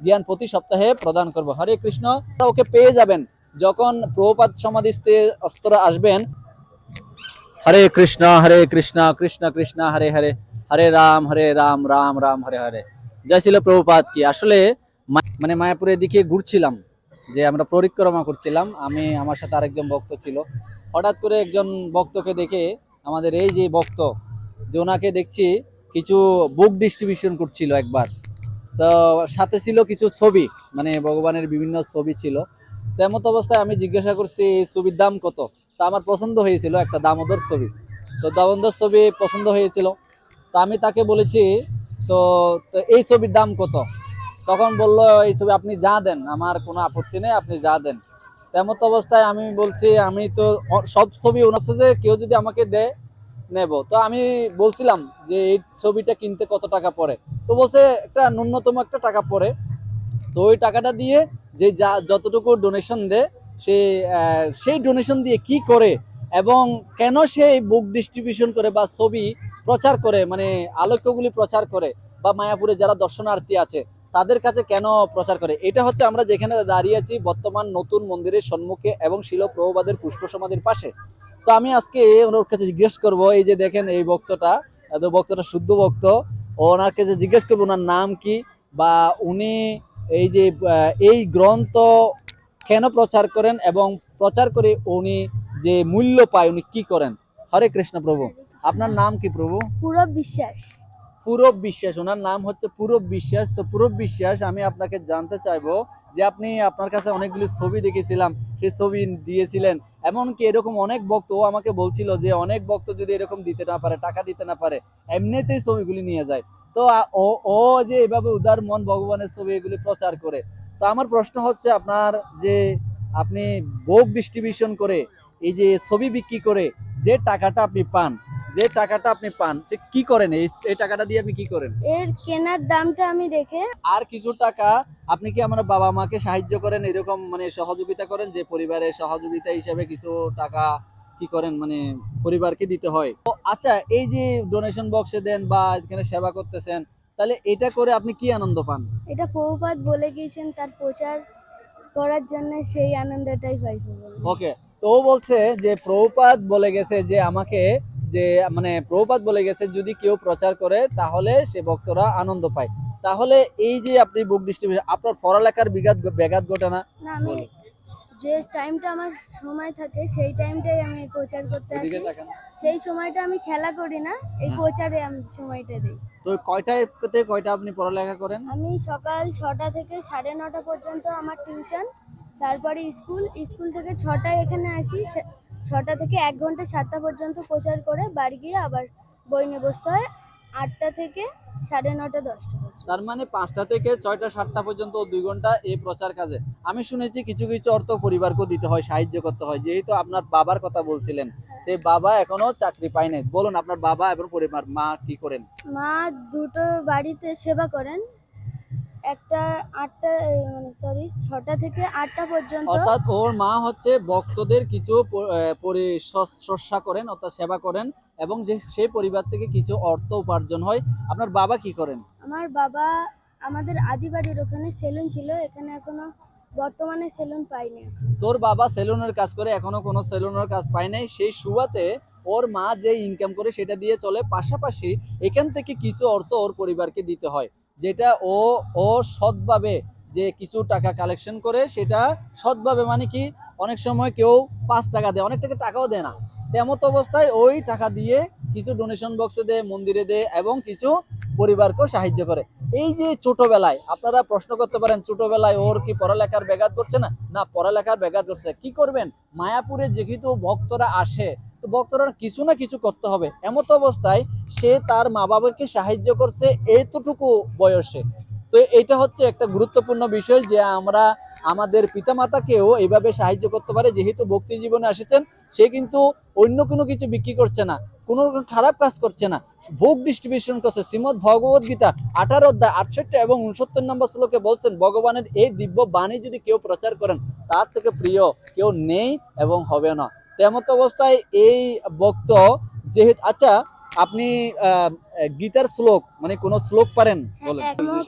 জ্ঞান প্রতি সপ্তাহে প্রদান করব। হরে কৃষ্ণ। ওকে পেয়ে যাবেন যখন প্রভুপাদ সমাধিস্থে অস্ত্র আসবেন। হরে কৃষ্ণ কৃষ্ণ কৃষ্ণ হরে হরে, হরে রাম রাম রাম হরে হরে। জয় ছিল প্রভুপাদ কি। আসলে মানে মায়াপুরের দিকে ঘুরছিলাম, যে আমরা পরিক্রমা করছিলাম, আমি আমার সাথে আরেকজন ভক্ত ছিল। হঠাৎ করে একজন ভক্তকে দেখে, আমাদের এই যে ভক্ত, যে ওনাকে দেখছি কিছু বুক ডিস্ট্রিবিউশন করছিল একবার। তো সাথে ছিল কিছু ছবি, মানে ভগবানের বিভিন্ন ছবি ছিল। তেমন অবস্থায় আমি জিজ্ঞাসা করছি এই ছবির দাম কত। তা আমার পছন্দ হয়েছিল একটা দামোদর ছবি। তো দামোদর ছবি পছন্দ হয়েছিল। তো আমি তাকে বলেছি, তো তো এই ছবির দাম কত। তখন বললো এই ছবি আপনি যা দেন, আমার কোনো আপত্তি নেই, আপনি যা দেন। তেমন অবস্থায় আমি বলছি আমি তো সব ছবি ওনার সাথে কেউ যদি আমাকে দেয় নেব। তো আমি বলছিলাম যে এই ছবিটা কিনতে কত টাকা পড়ে। তো বলছে একটা ন্যূনতম একটা টাকা পড়ে। তো ওই টাকাটা দিয়ে যে যা যতটুকু ডোনেশন দেয়, সে সেই ডোনেশন দিয়ে কি করে এবং কেন সে বুক ডিস্ট্রিবিউশন করে বা ছবি প্রচার করে, মানে আলোক্যগুলি প্রচার করে, বা মায়াপুরে যারা দর্শনার্থী আছে তাদের কাছে কেন প্রচার করে, এটা হচ্ছে আমরা যেখানে দাঁড়িয়ে আছি বর্তমান নতুন মন্দিরের সম্মুখে এবং শিল প্রভুপাদের পুষ্প সমাধির পাশে। তো আমি আজকে ওনার কাছে জিজ্ঞেস করব, এই যে দেখেন এই ভক্তটা, ভক্তটা শুদ্ধ ভক্ত, ওনার কাছে জিজ্ঞেস করবো ওনার নাম কি, বা উনি এই যে এই গ্রন্থ কেন প্রচার করেন এবং প্রচার করে উনি যে মূল্য পায় উনি কি করেন। হরে কৃষ্ণ প্রভু। আপনার নাম কি প্রভু? পূরব বিশ্বাস। পূরব বিশ্বাস, ওনার নাম হচ্ছে পূরব বিশ্বাস। তো পূরব বিশ্বাস, আমি আপনাকে জানতে চাইবো যে আপনি, আপনার কাছে অনেকগুলি ছবি দেখেছিলাম, সেই ছবি দিয়েছিলেন, এমনকি এরকম অনেক ভক্ত ও আমাকে বলছিল যে অনেক ভক্ত যদি এরকম দিতে না পারে, টাকা দিতে না পারে, এমনিতেই ছবিগুলি নিয়ে যায়। তো ও ও যে এভাবে উদার মন ভগবানের ছবি এগুলি প্রচার করে। তো আমার প্রশ্ন হচ্ছে আপনার, যে আপনি বুক ডিস্ট্রিবিউশন করে এই যে ছবি বিক্রি করে যে টাকাটা আপনি পান, যে কি করেন এই টাকাটা দিয়ে আপনি কি করেন? এর কেনার দামটা আমি রেখে আর কিছু টাকা আপনি কি আমার বাবা মাকে সাহায্য করেন, এরকম মানে সহযোগিতা করেন, যে পরিবারের সহযোগিতা হিসেবে কিছু টাকা কি করেন, মানে পরিবারকে দিতে হয়। তো আচ্ছা, এই যে ডোনেশন বক্সে দেন বা এখানে সেবা করতেছেন, তাহলে এটা করে আপনি কি আনন্দ পান? এটা প্রভুপাদ বলে গিয়েছেন তার প্রচার করার জন্য, সেই আনন্দটাই পাই। ওকে। তো ও বলছে যে প্রভুপাদ বলে গেছে যে আমাকে, যে মানে প্রভুপাদ বলে গেছে যদি কেউ প্রচার করে তাহলে সে ভক্তরা আনন্দ পায়। তাহলে এই যে আপনি বুক ডিস্ট্রিবিউশন, আপনার পড়ালেখার ব্যাঘাত ঘটে না? না, আমি যে টাইমটা আমার সময় থাকে সেই টাইমটাই আমি প্রচার করতে আসি। সেই সময়টা আমি খেলা করি না, এই প্রচারে আমি সময়টা দিই। তো কয়টায় থেকে কয়টা আপনি পড়ালেখা করেন? আমি সকাল 6টা থেকে 9:30 পর্যন্ত আমার টিউশন, তারপরে স্কুল থেকে 6টায় এখানে আসি। 6টা থেকে 1 ঘন্টা 7টা পর্যন্ত প্রচার করে বাড়ি গিয়ে আবার বই নিয়ে বসতে হয় 8টা থেকে 9:30 10টা পর্যন্ত। তার মানে 5টা থেকে 6টা 7টা পর্যন্ত 2 ঘন্টা এই প্রচার কাজে। আমি শুনেছি কিছু কিছু অর্থ পরিবারকেও দিতে হয়, সাহায্য করতে হয়। যেহেতু আপনার বাবার কথা বলছিলেন, সেই বাবা এখনো চাকরি পায় নাই, বলুন আপনার বাবা এবং পরিবার, মা কি করেন? মা দুটো বাড়িতে সেবা করেন, একটা 8টা মানে সরি 6টা থেকে 8টা পর্যন্ত। অর্থাৎ ওর মা হচ্ছে ভক্তদের কিছু পরিচর্যা করেন, অর্থাৎ সেবা করেন, এবং যে সেই পরিবার থেকে কিছু অর্থ উপার্জন হয়। আপনার বাবা কি করেন? আমার বাবা আমাদের আদিবাড়ির ওখানে সেলুন ছিল, এখানে এখনো বর্তমানে সেলুন পাইনি। তোর বাবা সেলুনের কাজ করে, এখনো কোনো সেলুনের কাজ পায় নাই, সেই সুবাদে ওর মা যে ইনকাম করে সেটা দিয়ে চলে, পাশাপাশি এখান থেকে কিছু অর্থ ওর পরিবারকে দিতে হয়, যেটা ও ও সৎভাবে যে কিছু টাকা কালেকশন করে, সেটা সৎভাবে, মানে কি অনেক সময় কেউ 5 টাকা দেয়, অনেক টাকাও দেয় না, তেমত অবস্থায় ওই টাকা দিয়ে কিছু ডোনেশন বক্সে দেয়, মন্দিরে দেয়, এবং কিছু পরিবারকেও সাহায্য করে। এই যে ছোটবেলায় আপনারা প্রশ্ন করতে পারেন, ছোটবেলায় ওর কি পড়ালেখার ব্যাঘাত করছে না? না, পড়ালেখার ব্যাঘাত করছে। কি করবেন, মায়াপুরে যেহেতু ভক্তরা আসে, তো ভক্তরা কিছু না কিছু করতে হবে, এমত অবস্থায় সে তার মা বাবাকে সাহায্য করছে এতটুকু বয়সে। তো এটা হচ্ছে একটা গুরুত্বপূর্ণ বিষয়, যে আমরা আমাদের পিতামাতাকেও এইভাবে সাহায্য করতে পারে। যেহেতু ভক্তি জীবনে এসেছেন, সে কিন্তু অন্য কোনো কিছু বিক্রি করছে না, কোনো খারাপ কাজ করছে না, বুক ডিস্ট্রিবিউশন করছে। শ্রীমদ ভগবত গীতা 18 অধ্যায় 68 এবং 69 নম্বর শ্লোকে বলছেন, ভগবানের এই দিব্য বাণী যদি কেউ প্রচার করেন, তার থেকে প্রিয় কেউ নেই এবং হবে না। তেমত অবস্থায় এই ভক্ত যেহেতু, আচ্ছা আপনি গীতার শ্লোক মানে কোন শ্লোক পারেন বলেন।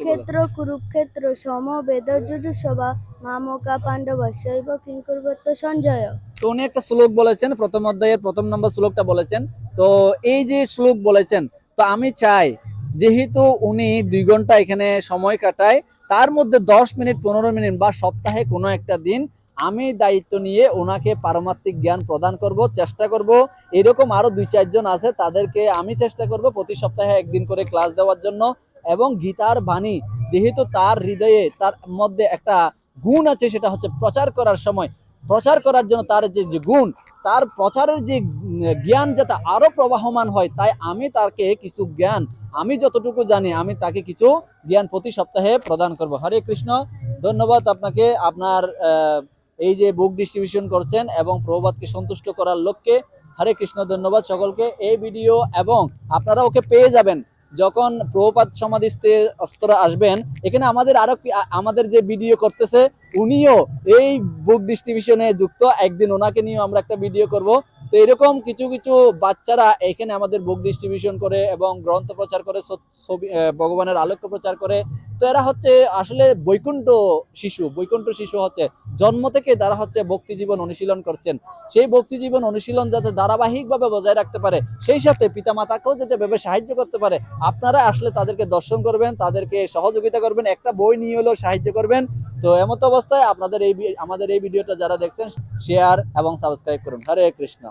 ক্ষেত্র কুরুক্ষেত্র সম বেদযুজ সভা মামকা পাণ্ডব শৈব কিঙ্কুর্বত্য সঞ্জয়। তো উনি একটা শ্লোক বলেছেন, প্রথম অধ্যায়ের প্রথম নম্বর শ্লোকটা বলেছেন। তো এই যে শ্লোক বলেছেন, তো আমি চাই যেহেতু উনি 2 ঘন্টা এখানে সময় কাটায়, তার মধ্যে 10 মিনিট 15 মিনিট বা সপ্তাহে কোনো একটা দিন আমি দায়িত্ব নিয়ে ওনাকে পারমার্থিক জ্ঞান প্রদান করব, চেষ্টা করব। এরকম আরো 2-4 জন আছে, তাদেরকে আমি চেষ্টা করব প্রতি সপ্তাহে একদিন করে ক্লাস দেওয়ার জন্য। এবং গীতার বাণী যেহেতু তার হৃদয়ে, তার মধ্যে একটা গুণ আছে, সেটা হচ্ছে প্রচার করার সময়, প্রচার করার জন্য তার যে যে গুণ, তার প্রচারের যে জ্ঞান যাতে আরো প্রবাহমান হয়, তাই আমি তাকে কিছু জ্ঞান, আমি যতটুকু জানি আমি তাকে কিছু জ্ঞান প্রতি সপ্তাহে প্রদান করব। হরে কৃষ্ণ। ধন্যবাদ আপনাকে, আপনার এই যে বুক ডিস্ট্রিবিউশন করছেন এবং প্রভুপাদকে সন্তুষ্ট করার লক্ষ্যে। হরে কৃষ্ণ। ধন্যবাদ সকলকে। এই ভিডিও এবং আপনারা ওকে পেয়ে যাবেন যখন প্রভুপাদ সমাধিস্থে অস্তরা আসবেন। এখানে আমাদের আরো আমাদের যে ভিডিও করতেছে উনিও এই বুক ডিস্ট্রিবিউশনে যুক্ত, একদিন ওনাকে নিয়ে আমরা একটা ভিডিও করব। তো এরকম কিছু কিছু বাচ্চারা এখানে আমাদের বুক ডিস্ট্রিবিউশন করে এবং গ্রন্থ প্রচার করে, ছবি ভগবানের আলোক্য প্রচার করে। তো এরা হচ্ছে আসলে বৈকুণ্ঠ শিশু হচ্ছে জন্ম থেকে তারা হচ্ছে ভক্তি জীবন অনুশীলন করছেন। সেই ভক্তি জীবন অনুশীলন যাতে ধারাবাহিকভাবে বজায় রাখতে পারে, সেই সাথে পিতামাতাকেও যাতে ভেবে সাহায্য করতে পারে, আপনারা আসলে তাদেরকে দর্শন করবেন, তাদেরকে সহযোগিতা করবেন, একটা বই নিয়ে হলেও সাহায্য করবেন। তো এমত অবস্থায় আপনাদের আমাদের এই ভিডিওটা যারা দেখছেন, শেয়ার এবং সাবস্ক্রাইব করুন। হরে কৃষ্ণ।